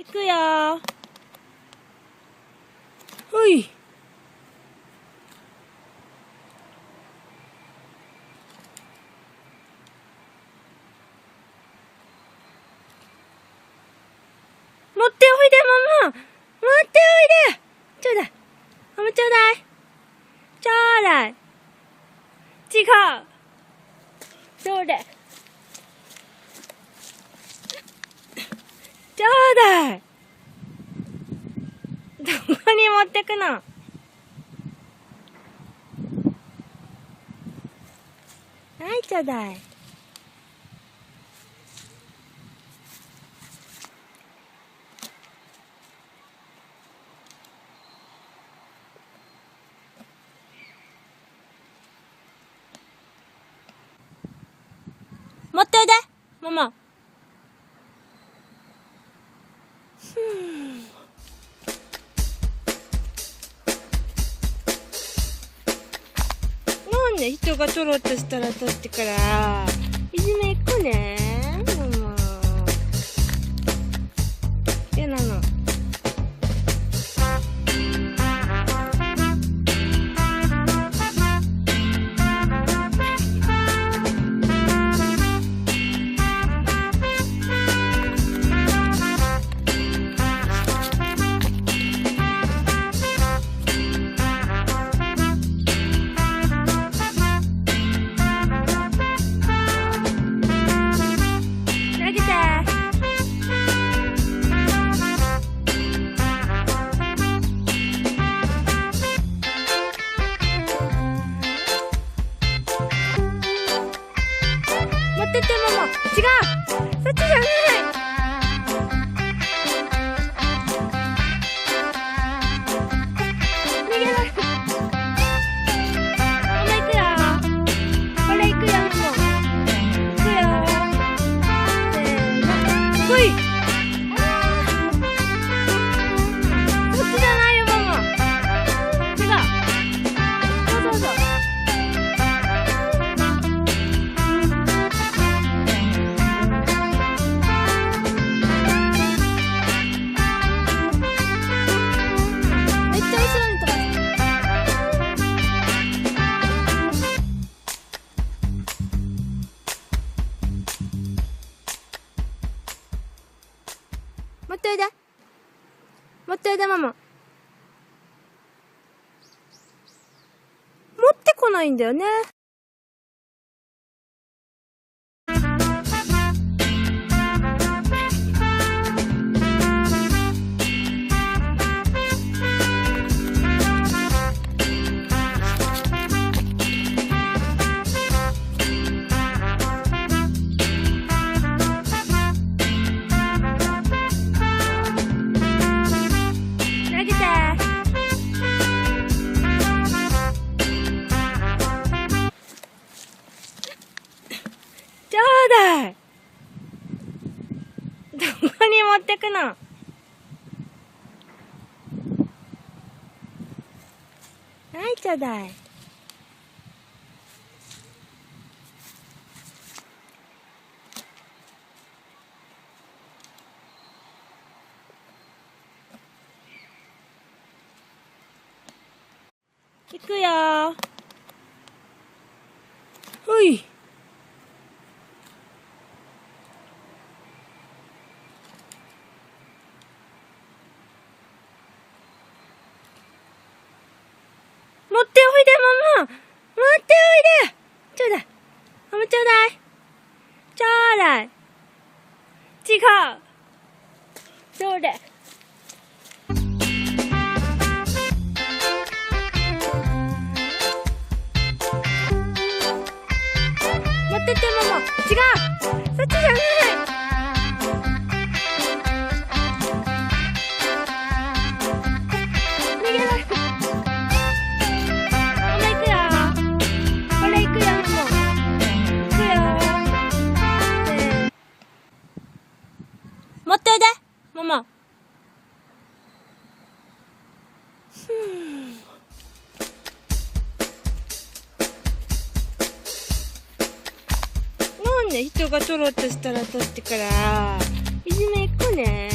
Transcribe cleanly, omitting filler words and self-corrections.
行くよー。ほい。持っておいで、ママ。持っておいで。ちょうだい。ママちょうだい。ちょうだい。違う。どれ。ちょうだい。どこに持ってくの？はい、ちょうだい。持っておいで、ママ。なんで人が取ろうとしたら取ってから、いじめっ子ね、ママ。嫌なの。持ってってママ。違う、そっちじゃない。逃げない。ママ行くよ。これ行くよ、ママ。行くよ。せーの。ほい。そっちじゃないよ、ママ。違う。そうそうそう。持っておいで。持っておいで、ママ。持ってこないんだよね。ちょうだい。どこに持ってくの？はい、ちょうだい。行くよー。ほい。持っておいで、ママ。持っておいで。ちょうだい。ママちょうだい。ちょうだい。違う。どれ。持ってってママ。違う。そっちじゃない。逃げない。持っておいで、ママ。なんで人が取ろうとしたら取ってから、いじめっ子ね。